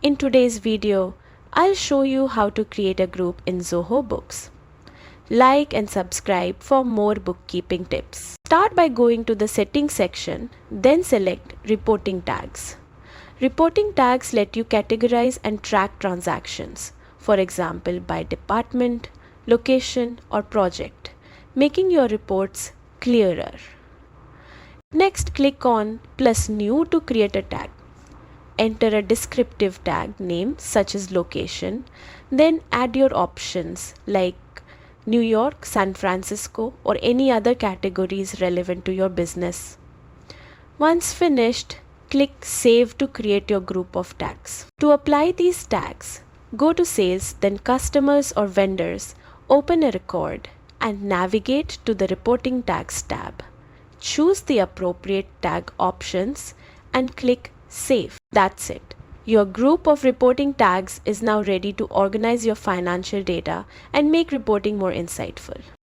In today's video, I'll show you how to create a group in Zoho Books. Like and subscribe for more bookkeeping tips. Start by going to the Settings section, then select Reporting Tags. Reporting tags let you categorize and track transactions, for example by department, location, or project, making your reports clearer. Next, click on plus new to create a tag. Enter a descriptive tag name such as location, then add your options like New York, San Francisco, or any other categories relevant to your business. Once finished, click Save to create your group of tags. To apply these tags, go to Sales, then Customers or Vendors, open a record, and navigate to the Reporting Tags tab. Choose the appropriate tag options and click Save. That's it. Your group of reporting tags is now ready to organize your financial data and make reporting more insightful.